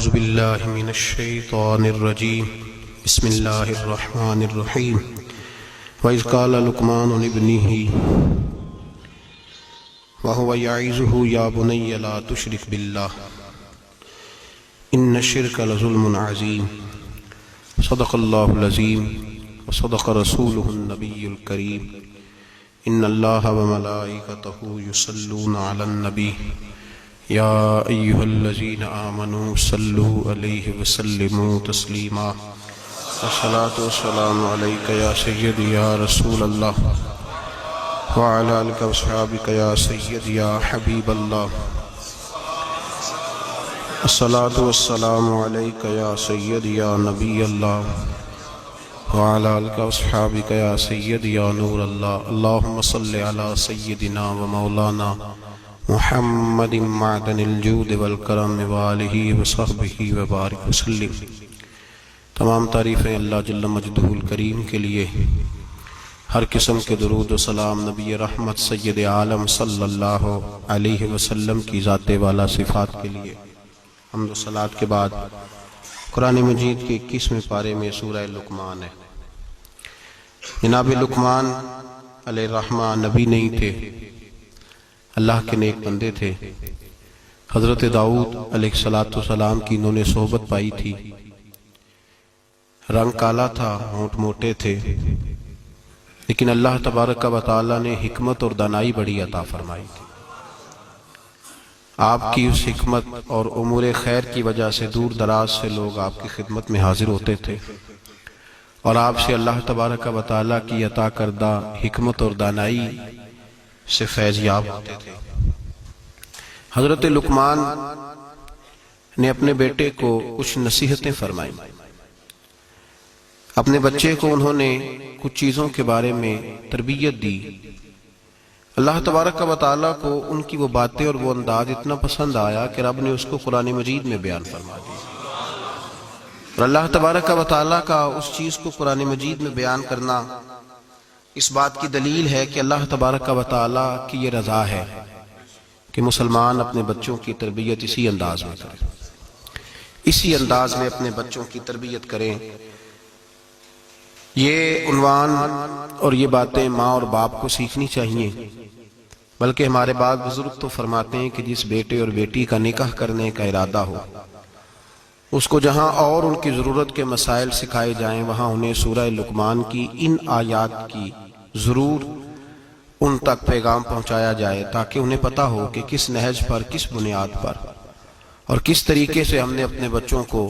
اعوذ باللہ من الشیطان الرجیم بسم اللہ الرحمن الرحیم وَإِذْ قَالَ لُقْمَانُ لِابْنِهِ وَهُوَ يَعِظُهُ يَا بُنَيَّ لَا تُشْرِكْ بِاللَّهِ إِنَّ الشِّرْكَ لَظُلْمٌ عَظِيمٌ صدق اللہ العظیم وصدق رسولہ النبی الکریم ان اللہ وملائکتہ یصلون علی النبی یا ایہا الذین آمنوا صلوا علیہ وسلموا تسلیما الصلاۃ والسلام علیک یا سیدی یا رسول اللہ وعلی آلک واصحابک یا سیدی یا حبیب اللہ الصلاۃ والسلام علیک یا سیدی یا نبی اللہ وعلی آلک واصحابک یا سیدی یا نور اللہ اللہم صلی علی سیدنا و مولانا محمد معدن الجود والکرم وآلہ وصحبہ وبارک وسلم۔ تمام تعریفیں اللہ جل مجدہ الکریم کے لیے، ہر قسم کے درود و سلام نبی رحمت سید عالم صلی اللہ علیہ وسلم کی ذات والا صفات کے لیے۔ حمد و صلاۃ کے بعد قرآن مجید کے 21ویں پارے میں سورہ لقمان ہے۔ جناب لقمان علیہ الرحمہ نبی نہیں تھے، اللہ کے نیک بندے تھے۔ حضرت داؤد علیہ السلام کی انہوں نے صحبت پائی تھی۔ رنگ کالا تھا، ہونٹ موٹے تھے، لیکن اللہ تبارک و تعالی نے حکمت اور دانائی بڑی عطا فرمائی تھی۔ آپ کی اس حکمت اور امور خیر کی وجہ سے دور دراز سے لوگ آپ کی خدمت میں حاضر ہوتے تھے اور آپ سے اللہ تبارک و تعالی کی عطا کردہ حکمت اور دانائی سے فیض یاب ہوتے تھے۔ حضرت لقمان نے اپنے بیٹے کو کچھ نصیحتیں فرمائیں۔ اپنے بچے کو انہوں نے کچھ چیزوں کے بارے میں تربیت دی۔ اللہ تبارک و تعالیٰ کو ان کی وہ باتیں اور وہ انداز اتنا پسند آیا کہ رب نے اس کو قرآن مجید میں بیان فرما دیا۔ اور اللہ تبارک و تعالیٰ کا اس چیز کو قرآن مجید میں بیان کرنا اس بات کی دلیل ہے کہ اللہ تبارک و تعالیٰ کی یہ رضا ہے کہ مسلمان اپنے بچوں کی تربیت اسی انداز میں کریں، اسی انداز میں اپنے بچوں کی تربیت کریں۔ یہ عنوان اور یہ باتیں ماں اور باپ کو سیکھنی چاہیے، بلکہ ہمارے بعض بزرگ تو فرماتے ہیں کہ جس بیٹے اور بیٹی کا نکاح کرنے کا ارادہ ہو، اس کو جہاں اور ان کی ضرورت کے مسائل سکھائے جائیں وہاں انہیں سورہ لقمان کی ان آیات کی ضرور ان تک پیغام پہنچایا جائے، تاکہ انہیں پتہ ہو کہ کس نہج پر، کس بنیاد پر اور کس طریقے سے ہم نے اپنے بچوں کو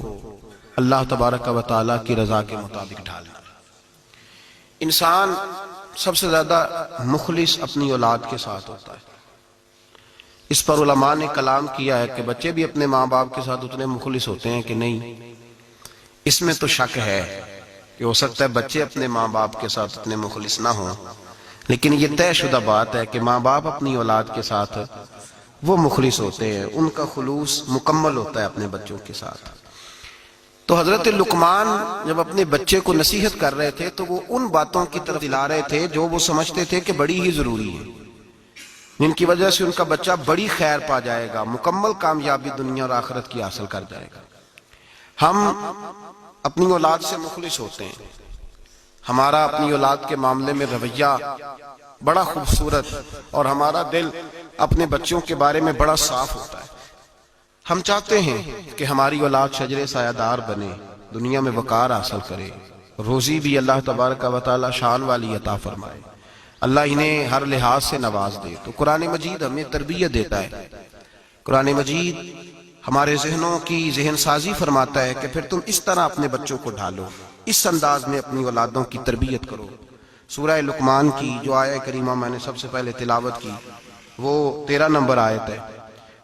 اللہ تبارک و تعالیٰ کی رضا کے مطابق ڈھالنا۔ انسان سب سے زیادہ مخلص اپنی اولاد کے ساتھ ہوتا ہے۔ اس پر علماء نے کلام کیا ہے کہ بچے بھی اپنے ماں باپ کے ساتھ اتنے مخلص ہوتے ہیں کہ نہیں۔ اس میں تو شک ہے کہ ہو سکتا ہے بچے اپنے ماں باپ کے ساتھ اتنے مخلص نہ ہوں، لیکن یہ طے شدہ بات ہے کہ ماں باپ اپنی اولاد کے ساتھ وہ مخلص ہوتے ہیں، ان کا خلوص مکمل ہوتا ہے اپنے بچوں کے ساتھ۔ تو حضرت لقمان جب اپنے بچے کو نصیحت کر رہے تھے تو وہ ان باتوں کی طرف دلا رہے تھے جو وہ سمجھتے تھے کہ بڑی ہی ضروری ہے، جن کی وجہ سے ان کا بچہ بڑی خیر پا جائے گا، مکمل کامیابی دنیا اور آخرت کی حاصل کر جائے گا۔ ہم اپنی اولاد سے مخلص ہوتے ہیں، ہمارا اپنی اولاد کے معاملے میں رویہ بڑا خوبصورت اور ہمارا دل اپنے بچوں کے بارے میں بڑا صاف ہوتا ہے۔ ہم چاہتے ہیں کہ ہماری اولاد شجر سایہ دار بنے، دنیا میں وقار حاصل کرے، روزی بھی اللہ تبارک و تعالی شان والی عطا فرمائے، اللہ انہیں ہر لحاظ سے نواز دے۔ تو قرآن مجید ہمیں تربیت دیتا ہے، قرآن مجید ہمارے ذہنوں کی ذہن سازی فرماتا ہے کہ پھر تم اس طرح اپنے بچوں کو ڈھالو، اس انداز میں اپنی اولادوں کی تربیت کرو۔ سورہ لقمان کی جو آیہ کریمہ میں نے سب سے پہلے تلاوت کی وہ 13 نمبر آیت ہے۔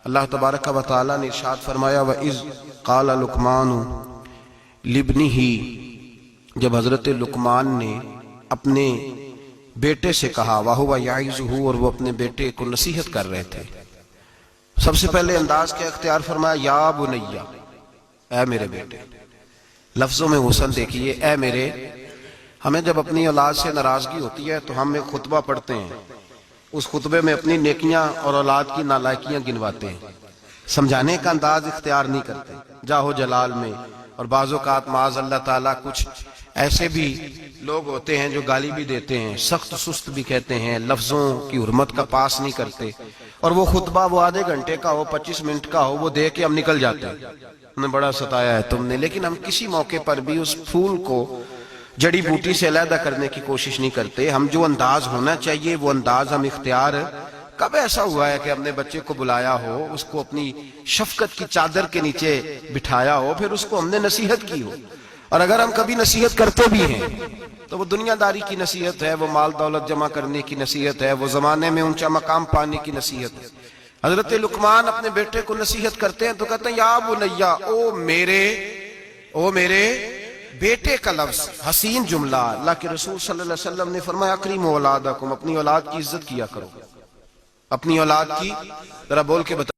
اللہ تبارک و تعالیٰ نے ارشاد فرمایا وَإِذْ قَالَ لُقْمَانُ لِابْنِهِ، جب حضرت لقمان نے اپنے بیٹے سے کہا، وَهُوَ يَعِظُهُ، اور وہ اپنے بیٹے کو نصیحت کر رہے تھے۔ سب سے پہلے انداز کیا اختیار فرمایا، یا بنیا، اے میرے بیٹے۔ لفظوں میں حسن دیکھیے، اے میرے۔ ہمیں جب اپنی اولاد سے ناراضگی ہوتی ہے تو ہم ایک خطبہ پڑھتے ہیں، اس خطبے میں اپنی نیکیاں اور اولاد کی نالائکیاں گنواتے ہیں، سمجھانے کا انداز اختیار نہیں کرتے جاہو جلال میں. اور بعض اوقات معاذ اللہ تعالیٰ کچھ ایسے بھی لوگ ہوتے ہیں جو گالی بھی دیتے ہیں, سخت سست بھی کہتے ہیں, لفظوں کی حرمت کا پاس نہیں کرتے, اور وہ خطبہ وہ آدھے گھنٹے کا ہو 25 منٹ کا ہو وہ دے کے ہم نکل جاتے ہیں, انہیں بڑا ستایا ہے تم نے. لیکن ہم کسی موقع پر بھی اس پھول کو جڑی بوٹی سے علیحدہ کرنے کی کوشش نہیں کرتے. ہم جو انداز ہونا چاہیے وہ انداز ہم اختیار. کب ایسا ہوا ہے کہ ہم نے بچے کو بلایا ہو, اس کو اپنی شفقت کی چادر کے نیچے بٹھایا ہو, پھر اس کو ہم نے نصیحت کی ہو؟ اور اگر ہم کبھی نصیحت کرتے بھی ہیں تو وہ دنیا داری کی نصیحت ہے, وہ مال دولت جمع کرنے کی نصیحت ہے, وہ زمانے میں اونچا مقام پانے کی نصیحت ہے. حضرت لقمان اپنے بیٹے کو نصیحت کرتے ہیں تو کہتے ہیں یا بنیا, او میرے بیٹے کا لفظ حسین جملہ. اللہ کے رسول صلی اللہ علیہ وسلم نے فرمایا اکریموا اولادکم, اپنی اولاد کی عزت کیا کرو. اپنی اولاد کی ذرا بول کے بتا.